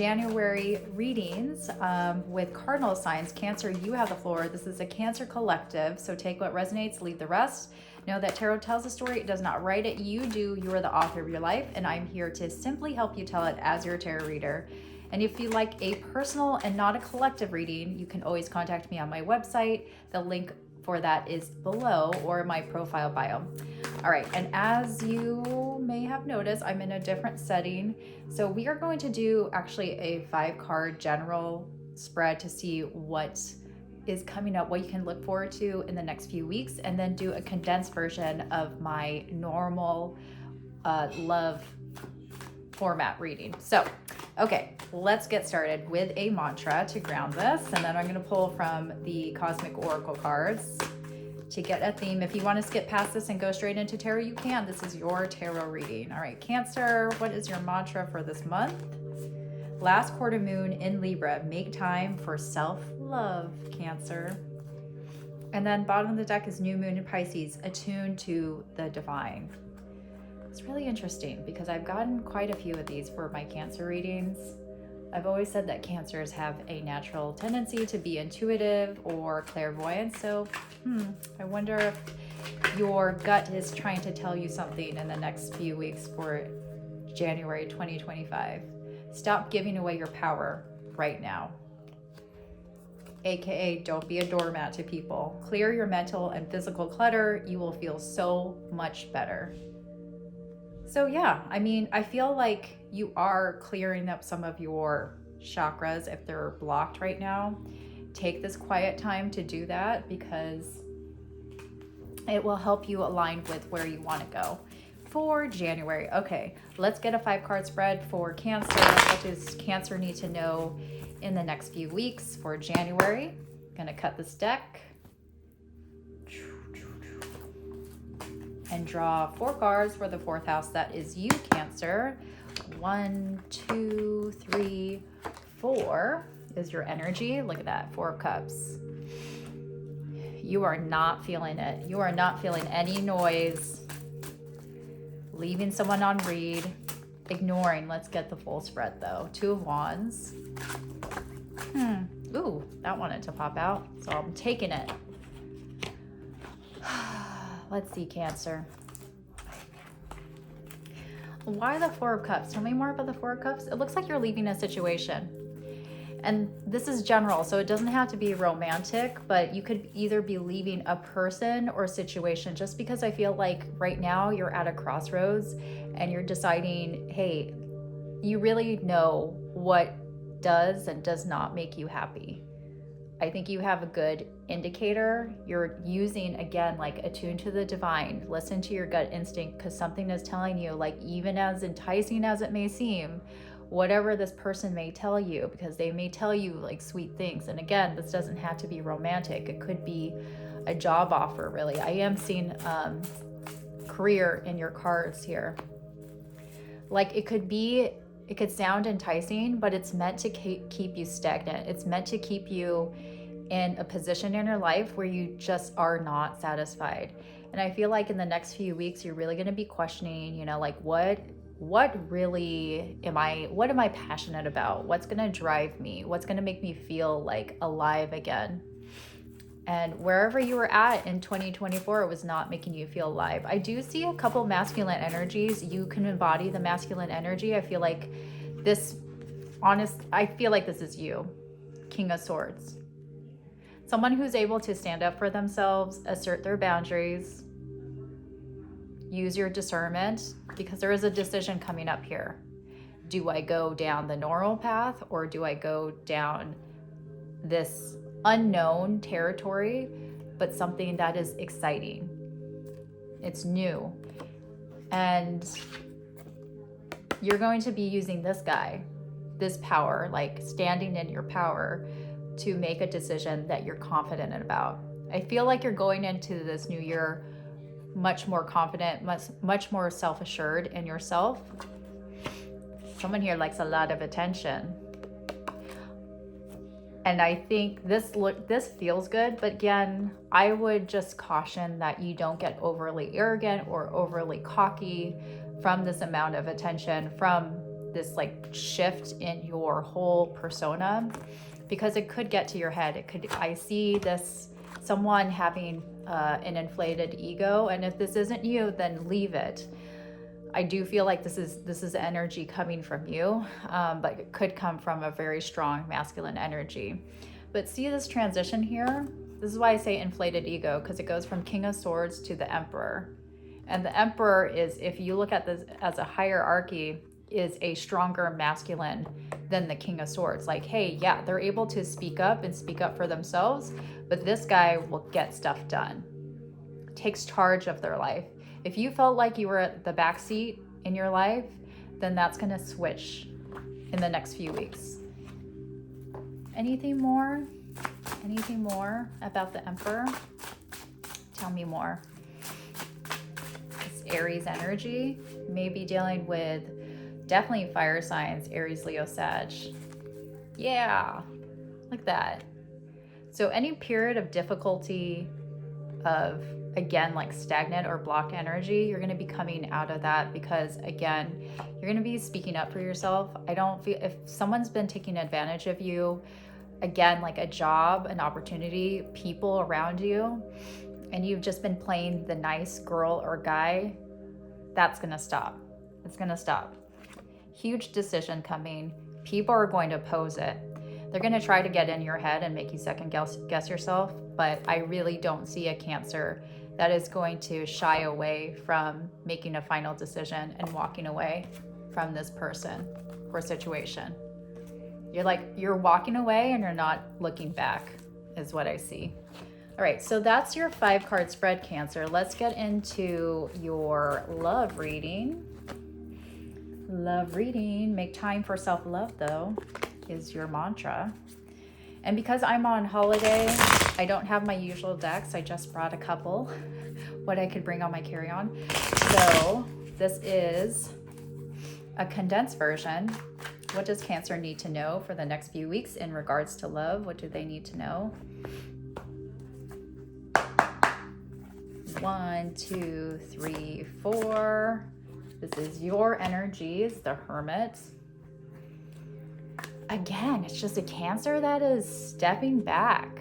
January readings with cardinal signs. Cancer, you have the floor. This is a Cancer collective, so take what resonates, leave the rest. Know that tarot tells a story, it does not write it. You do. You are the author of your life, and I'm here to simply help you tell it as your tarot reader. And if you like a personal and not a collective reading, you can always contact me on my website. The link for that is below, or my profile bio. All right, and as you may have noticed, I'm in a different setting. So we are going to do actually a 5-card general spread to see what is coming up, what you can look forward to in the next few weeks, and then do a condensed version of my normal love format reading. So, okay, let's get started with a mantra to ground this, and then I'm going to pull from the Cosmic Oracle cards to get a theme. If you want to skip past this and go straight into tarot, you can. This is your tarot reading. All right, Cancer, what is your mantra for this month? Last quarter moon in Libra, make time for self-love, Cancer. And then bottom of the deck is new moon in Pisces, attuned to the divine. It's really interesting because I've gotten quite a few of these for my Cancer readings. I've always said that Cancers have a natural tendency to be intuitive or clairvoyant. So I wonder if your gut is trying to tell you something in the next few weeks for January 2025. Stop giving away your power right now. AKA, don't be a doormat to people. Clear your mental and physical clutter. You will feel so much better. So yeah, I mean, I feel like you are clearing up some of your chakras if they're blocked right now. Take this quiet time to do that because it will help you align with where you want to go for January. Okay, let's get a 5-card spread for Cancer. What does Cancer need to know in the next few weeks for January? I'm gonna cut this deck and draw 4 cards for the 4th house. That is you, Cancer. 1, 2, 3, 4 is your energy. Look at that, 4 of Cups. You are not feeling it. You are not feeling any noise. Leaving someone on read. Ignoring. Let's get the full spread though. 2 of Wands. Ooh, that wanted to pop out, so I'm taking it. Let's see, Cancer. Why the 4 of Cups? Tell me more about the 4 of Cups. It looks like you're leaving a situation. And this is general, so it doesn't have to be romantic, but you could either be leaving a person or situation, just because I feel like right now you're at a crossroads and you're deciding, hey, you really know what does and does not make you happy. I think you have a good indicator. You're using, again, like attune to the divine. Listen to your gut instinct because something is telling you, like, even as enticing as it may seem, whatever this person may tell you, because they may tell you like sweet things. And again, this doesn't have to be romantic. It could be a job offer, really. I am seeing career in your cards here. Like it could sound enticing, but it's meant to keep you stagnant. It's meant to keep you in a position in your life where you just are not satisfied. And I feel like in the next few weeks, you're really going to be questioning, you know, like what really am I passionate about? What's going to drive me? What's going to make me feel like alive again? And wherever you were at in 2024, it was not making you feel alive. I do see a couple masculine energies. You can embody the masculine energy. I feel like this is you, King of Swords. Someone who's able to stand up for themselves, assert their boundaries, use your discernment, because there is a decision coming up here. Do I go down the normal path or do I go down this unknown territory, but something that is exciting? It's new. And you're going to be using this power, like standing in your power to make a decision that you're confident about. I feel like you're going into this new year much more confident, much more self-assured in yourself. Someone here likes a lot of attention. And I think this feels good, but again, I would just caution that you don't get overly arrogant or overly cocky from this amount of attention from this like shift in your whole persona, because it could get to your head. I see this, someone having an inflated ego, and if this isn't you, then leave it. I do feel like this is energy coming from you, but it could come from a very strong masculine energy. But see this transition here? This is why I say inflated ego, because it goes from King of Swords to the Emperor. And the Emperor is, if you look at this as a hierarchy, is a stronger masculine than the King of Swords. Like, hey, yeah, they're able to speak up and speak up for themselves, but this guy will get stuff done, takes charge of their life. If you felt like you were at the back seat in your life, then that's going to switch in the next few weeks. Anything more? Anything more about the Emperor? Tell me more. It's Aries energy, maybe dealing with definitely fire signs, Aries, Leo, Sag. Yeah, like that. So any period of difficulty, of again like stagnant or blocked energy, you're going to be coming out of that, because again, you're going to be speaking up for yourself. I don't feel, if someone's been taking advantage of you, again, like a job, an opportunity, people around you, and you've just been playing the nice girl or guy, that's going to stop. It's going to stop. Huge decision coming. People are going to oppose it. They're going to try to get in your head and make you second guess yourself, but I really don't see a Cancer that is going to shy away from making a final decision and walking away from this person or situation. You're walking away and you're not looking back, is what I see. All right, so that's your 5-card spread, Cancer. Let's get into your love reading. Love reading. Make time for self-love, though, is your mantra. And because I'm on holiday, I don't have my usual decks. I just brought a couple, what I could bring on my carry-on. So this is a condensed version. What does Cancer need to know for the next few weeks in regards to love? What do they need to know? 1, 2, 3, 4. This is your energies, the Hermit. Again, it's just a Cancer that is stepping back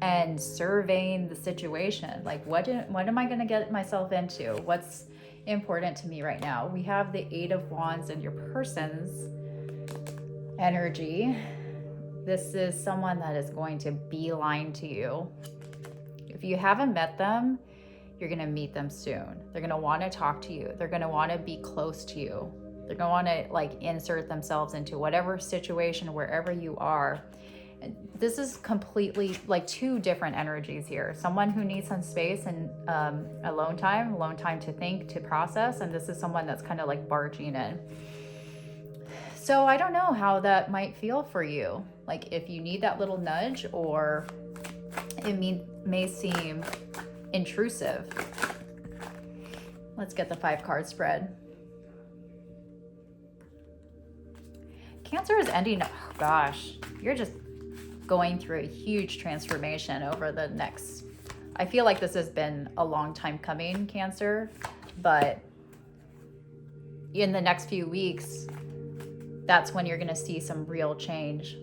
and surveying the situation. Like, what am I going to get myself into? What's important to me right now? We have the 8 of Wands in your person's energy. This is someone that is going to beeline to you. If you haven't met them, you're going to meet them soon. They're going to want to talk to you. They're going to want to be close to you. They're going to want to like insert themselves into whatever situation, wherever you are. And this is completely like 2 different energies here. Someone who needs some space and alone time to think, to process. And this is someone that's kind of like barging in. So I don't know how that might feel for you. Like if you need that little nudge, or it may seem intrusive. Let's get the 5-card spread. Cancer is ending, oh gosh, you're just going through a huge transformation over the next, I feel like this has been a long time coming, Cancer, but in the next few weeks, that's when you're going to see some real change.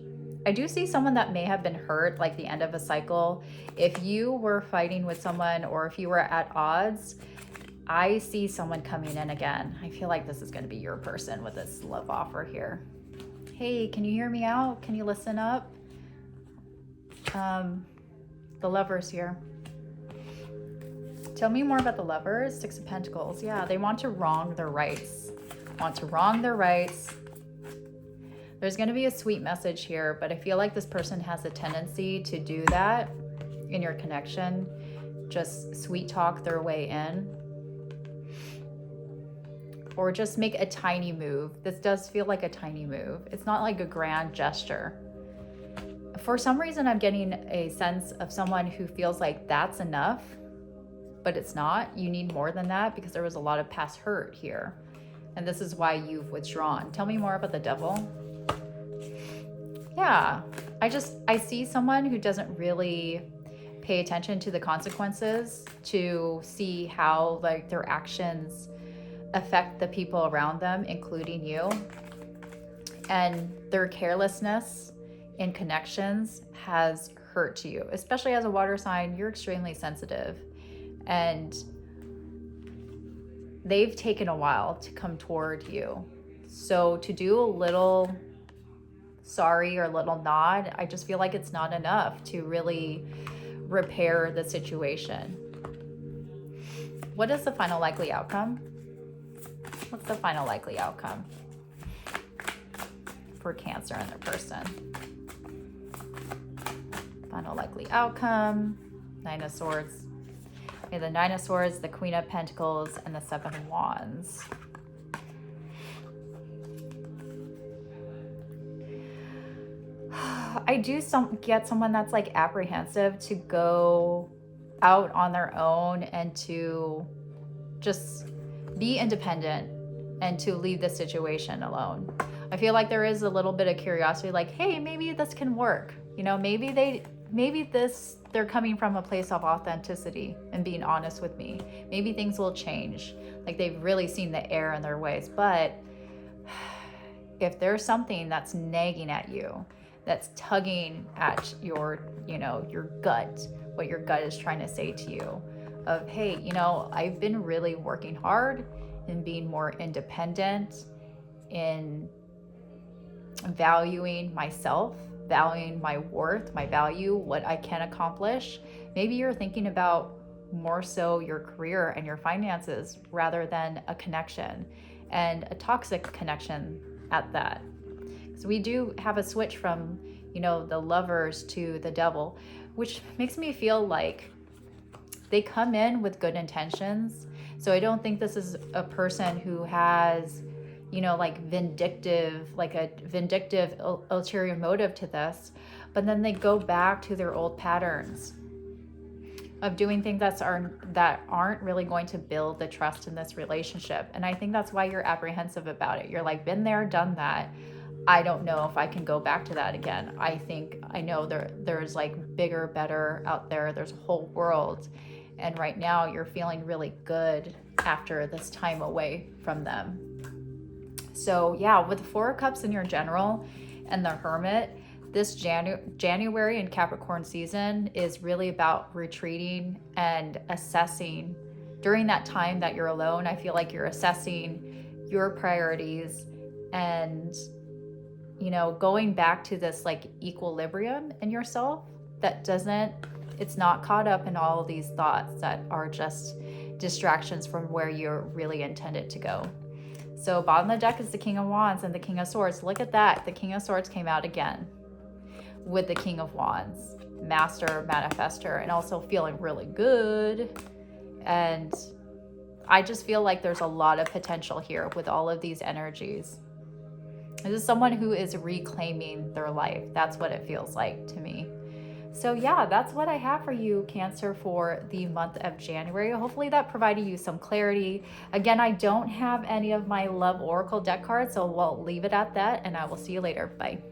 I do see someone that may have been hurt, like the end of a cycle. If you were fighting with someone, or if you were at odds, I see someone coming in again. I feel like this is going to be your person with this love offer here. Hey, can you hear me out? Can you listen up? The Lovers here. Tell me more about the Lovers. 6 of Pentacles. Yeah, they want to wrong their rights. There's going to be a sweet message here, but I feel like this person has a tendency to do that in your connection. Just sweet talk their way in. Or just make a tiny move. This does feel like a tiny move. It's not like a grand gesture. For some reason, I'm getting a sense of someone who feels like that's enough, but it's not. You need more than that, because there was a lot of past hurt here. And this is why you've withdrawn. Tell me more about the Devil. Yeah, I see someone who doesn't really pay attention to the consequences, to see how like their actions affect the people around them, including you. and their carelessness in connections has hurt you. Especially as a water sign, you're extremely sensitive, and they've taken a while to come toward you. So to do a little sorry or a little nod, I just feel like it's not enough to really repair the situation. What is the final likely outcome? What's the final likely outcome for Cancer and their person? Final likely outcome, Nine of Swords. Okay, the Nine of Swords, the Queen of Pentacles, and the Seven of Wands. I do get someone that's like apprehensive to go out on their own and to just be independent and to leave the situation alone. I feel like there is a little bit of curiosity, like, hey, maybe this can work. You know, maybe they're coming from a place of authenticity and being honest with me. Maybe things will change. Like they've really seen the error in their ways. But if there's something that's nagging at you, that's tugging at your gut, what your gut is trying to say to you of, hey, I've been really working hard and being more independent, in valuing myself, valuing my worth, my value, what I can accomplish. Maybe you're thinking about more so your career and your finances rather than a connection, and a toxic connection at that. So we do have a switch from, the Lovers to the Devil, which makes me feel like they come in with good intentions. So I don't think this is a person who has, like a vindictive ulterior motive to this, but then they go back to their old patterns of doing things that aren't really going to build the trust in this relationship. And I think that's why you're apprehensive about it. You're like, been there, done that. I don't know if I can go back to that again. I know there's like bigger, better out there. There's a whole world. And right now you're feeling really good after this time away from them. So yeah, with the Four of Cups in your general and the Hermit, this January and Capricorn season is really about retreating and assessing. During that time that you're alone, I feel like you're assessing your priorities and, going back to this like equilibrium in yourself it's not caught up in all of these thoughts that are just distractions from where you're really intended to go. So bottom of the deck is the King of Wands and the King of Swords. Look at that. The King of Swords came out again with the King of Wands, master manifester, and also feeling really good. And I just feel like there's a lot of potential here with all of these energies. This is someone who is reclaiming their life. That's what it feels like to me. So yeah, that's what I have for you, Cancer, for the month of January. Hopefully that provided you some clarity. Again, I don't have any of my Love Oracle deck cards, so we'll leave it at that, and I will see you later. Bye.